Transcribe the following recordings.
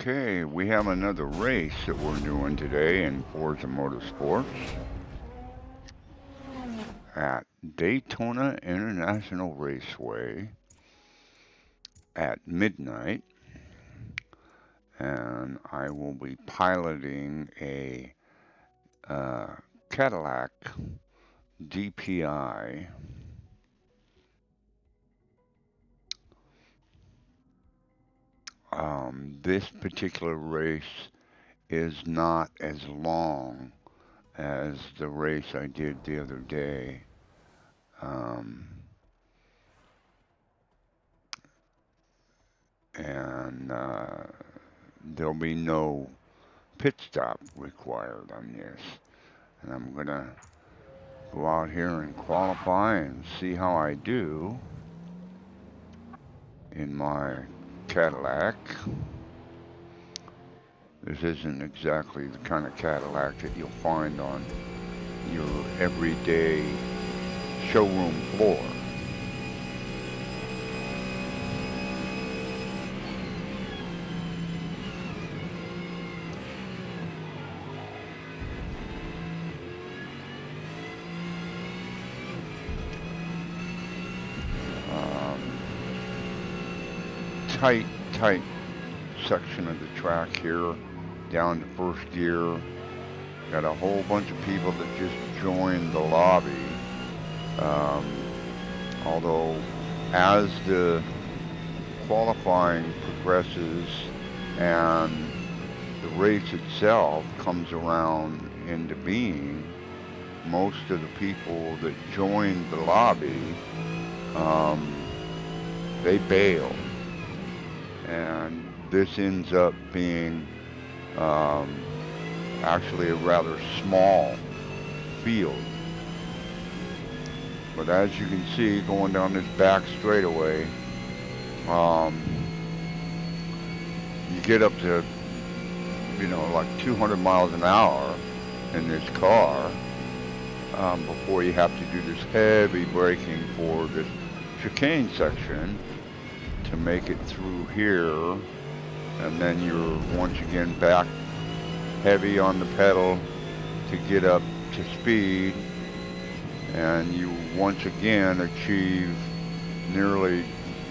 Okay, we have another race that we're doing today in Forza Motorsports at Daytona International Raceway at midnight, and I will be piloting a uh, Cadillac DPI. This particular race is not as long as the race I did the other day. Um, and there'll be no pit stop required on this. And I'm going to go out here and qualify and see how I do in my Cadillac. This isn't exactly the kind of Cadillac that you'll find on your everyday showroom floor. Tight section of the track here, down to first gear. Got a whole bunch of people that just joined the lobby. Although, as the qualifying progresses and the race itself comes around into being, most of the people that joined the lobby, they bail. And this ends up being actually a rather small field. But as you can see, going down this back straightaway, you get up to, like 200 miles an hour in this car before you have to do this heavy braking for this chicane section to make it through here, and then you're once again back heavy on the pedal to get up to speed, and you once again achieve nearly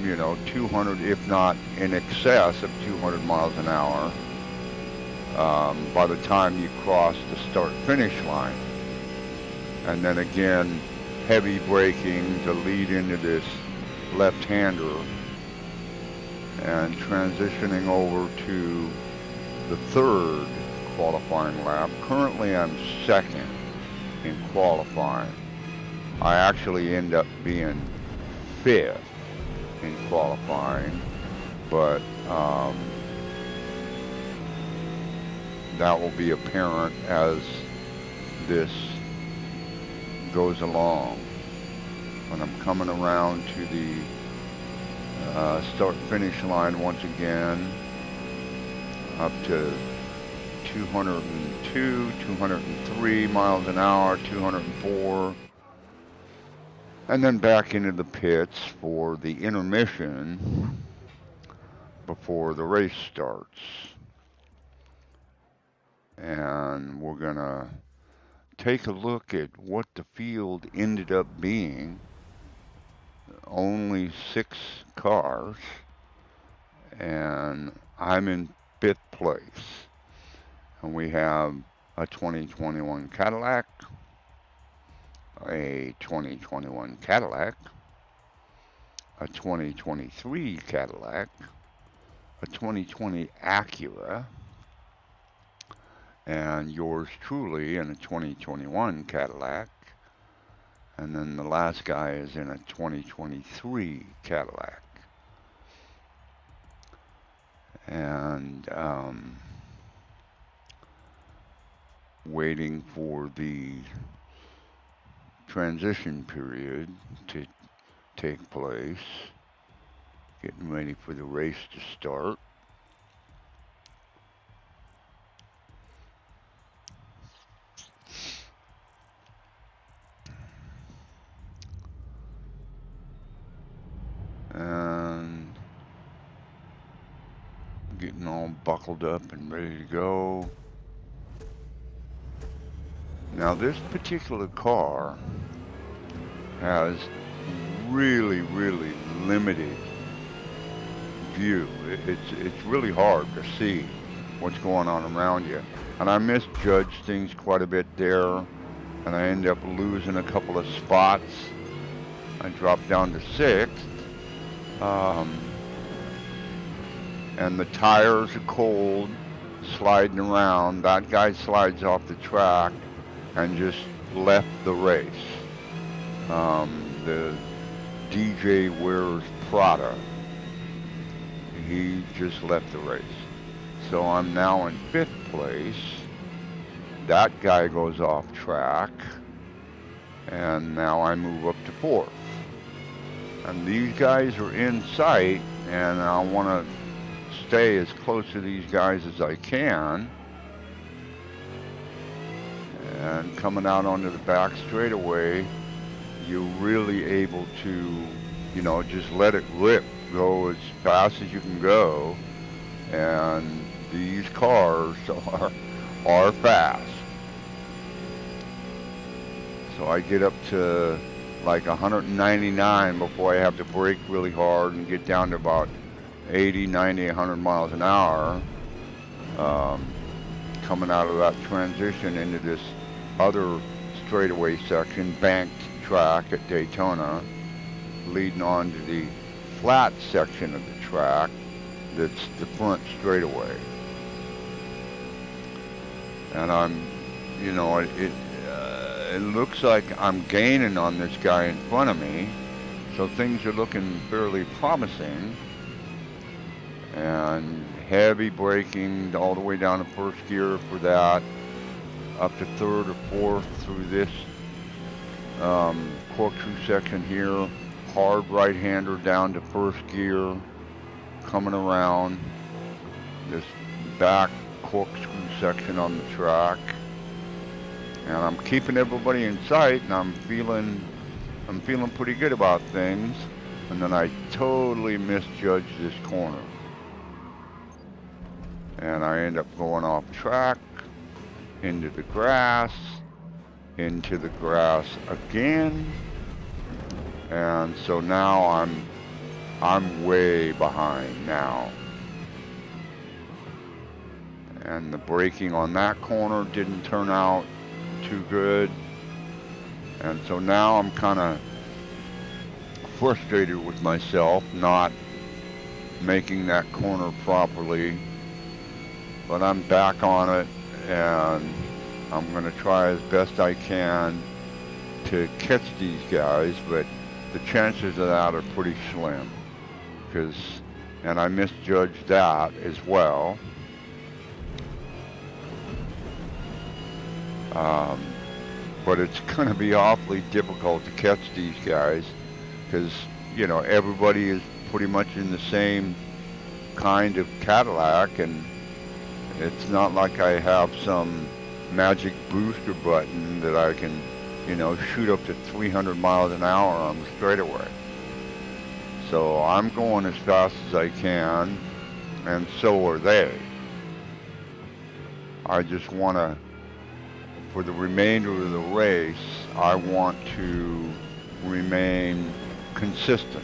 200, if not in excess of 200 miles an hour by the time you cross the start finish line. And then again heavy braking to lead into this left-hander and transitioning over to the third qualifying lap. Currently I'm second in qualifying. I actually end up being fifth in qualifying, but that will be apparent as this goes along. When I'm coming around to the start finish line once again, up to 202, 203 miles an hour, 204, and then back into the pits for the intermission before the race starts. And we're gonna take a look at what the field ended up being. Only 6 cars, and I'm in 5th place. And we have a 2021 Cadillac, a 2021 Cadillac, a 2023 Cadillac, a 2020 Acura, and yours truly in a 2021 Cadillac. And then the last guy is in a 2023 Cadillac. And waiting for the transition period to take place. Getting ready for the race to start. And getting all buckled up and ready to go. Now this particular car has really limited view. It's really hard to see what's going on around you. And I misjudged things quite a bit there, and I ended up losing a couple of spots. I dropped down to 6th. And the tires are cold, sliding around. That guy slides off the track and just left the race. The DJ wears Prada. He just left the race. So I'm now in 5th place. That guy goes off track. And now I move up to 4th. And these guys are in sight, and I want to stay as close to these guys as I can. And coming out onto the back straightaway, you're really able to, you know, just let it rip, go as fast as you can go. And these cars are fast. So I get up to like 199 before I have to brake really hard and get down to about 80, 90, 100 miles an hour. Coming out of that transition into this other straightaway section, banked track at Daytona, leading on to the flat section of the track that's the front straightaway. And I'm, you know, it looks like I'm gaining on this guy in front of me, so things are looking fairly promising. And heavy braking all the way down to 1st gear for that, up to 3rd or 4th through this corkscrew section here, hard right-hander down to 1st gear, coming around this back corkscrew section on the track. And I'm keeping everybody in sight, and I'm feeling pretty good about things. And then I totally misjudged this corner, and I end up going off track into the grass again. And so now I'm way behind now. And the braking on that corner didn't turn out too good. And so now I'm kind of frustrated with myself not making that corner properly. But I'm back on it, and I'm going to try as best I can to catch these guys, but the chances of that are pretty slim. And I misjudged that as well. But it's going to be awfully difficult to catch these guys because, you know, everybody is pretty much in the same kind of Cadillac, and it's not like I have some magic booster button that I can, you know, shoot up to 300 miles an hour on the straightaway. So I'm going as fast as I can, and so are they. I just want to, for the remainder of the race, I want to remain consistent.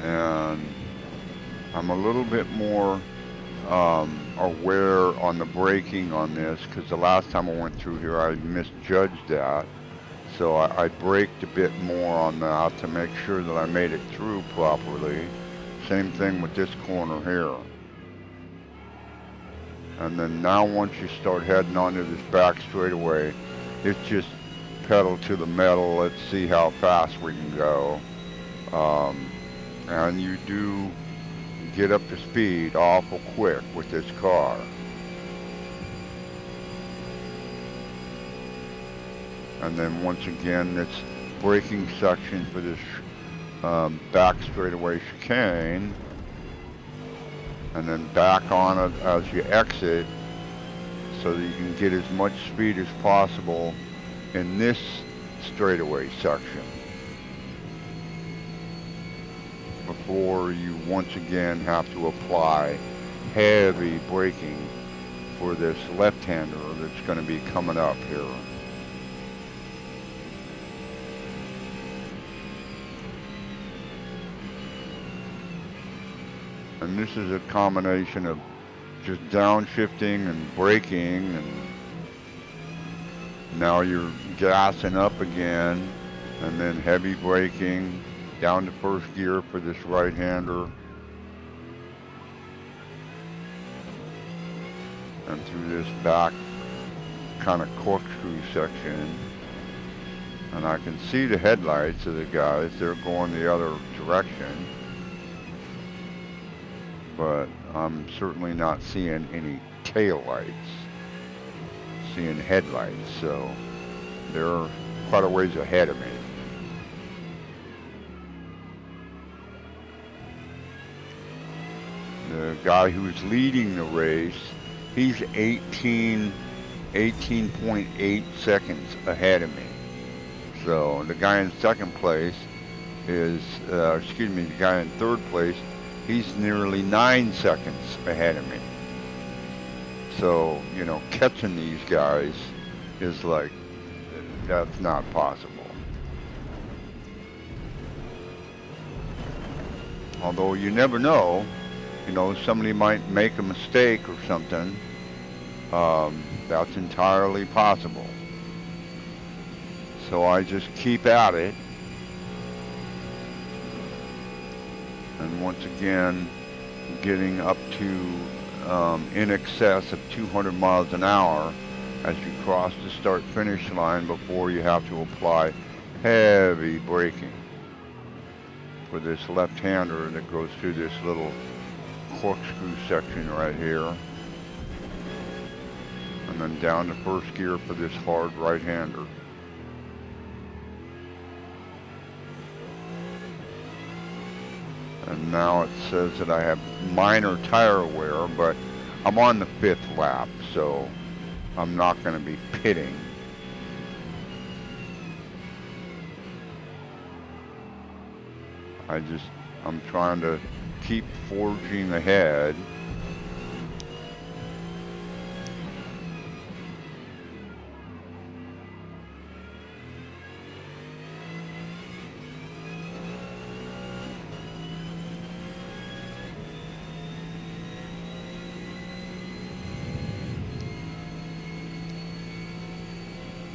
And I'm a little bit more aware on the braking on this, because the last time I went through here I misjudged that. So I braked a bit more on that to make sure that I made it through properly. Same thing with this corner here. And then now once you start heading onto this back straightaway, it's just pedal to the metal. Let's see how fast we can go. And you do get up to speed awful quick with this car. And then once again, this braking section for this back straightaway chicane, and then back on it as you exit. so that you can get as much speed as possible in this straightaway section before you once again have to apply heavy braking for this left-hander that's going to be coming up here. And this is a combination of just downshifting and braking, and now you're gassing up again, and then heavy braking down to first gear for this right-hander, and through this back kind of corkscrew section. And I can see the headlights of the guys, they're going the other direction, but I'm certainly not seeing any tail lights, seeing headlights, so they're quite a ways ahead of me. The guy who's leading the race, he's 18.8 seconds ahead of me. So the guy in second place is, the guy in third place, he's nearly 9 seconds ahead of me. So, you know, catching these guys is like, that's not possible. Although you never know, you know, somebody might make a mistake or something. That's entirely possible. So I just keep at it. And once again, getting up to in excess of 200 miles an hour as you cross the start-finish line before you have to apply heavy braking for this left-hander that goes through this little corkscrew section right here, and then down to first gear for this hard right-hander. And now it says that I have minor tire wear, but I'm on the 5th lap, so I'm not going to be pitting. I'm trying to keep forging ahead.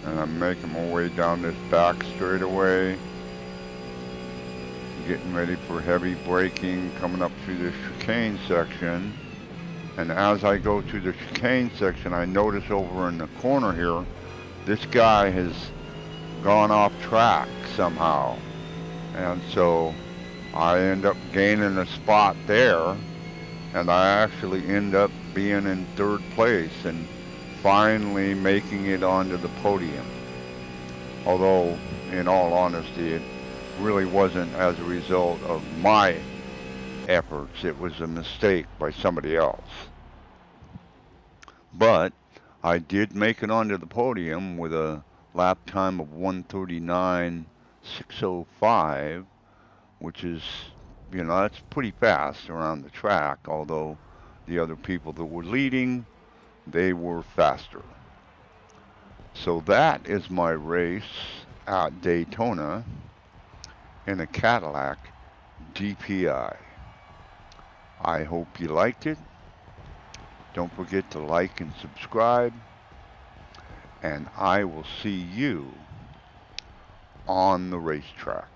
And I'm making my way down this back straightaway, getting ready for heavy braking, coming up through this chicane section. And as I go through the chicane section, I notice over in the corner here, this guy has gone off track somehow. And so I end up gaining a spot there, and I actually end up being in 3rd place and finally making it onto the podium. Although, in all honesty, it really wasn't as a result of my efforts. It was a mistake by somebody else. But I did make it onto the podium with a lap time of 1:39.605, which is, you know, that's pretty fast around the track, although the other people that were leading, they were faster. So that is my race at Daytona in a Cadillac DPI. I hope you liked it. Don't forget to like and subscribe, and I will see you on the racetrack.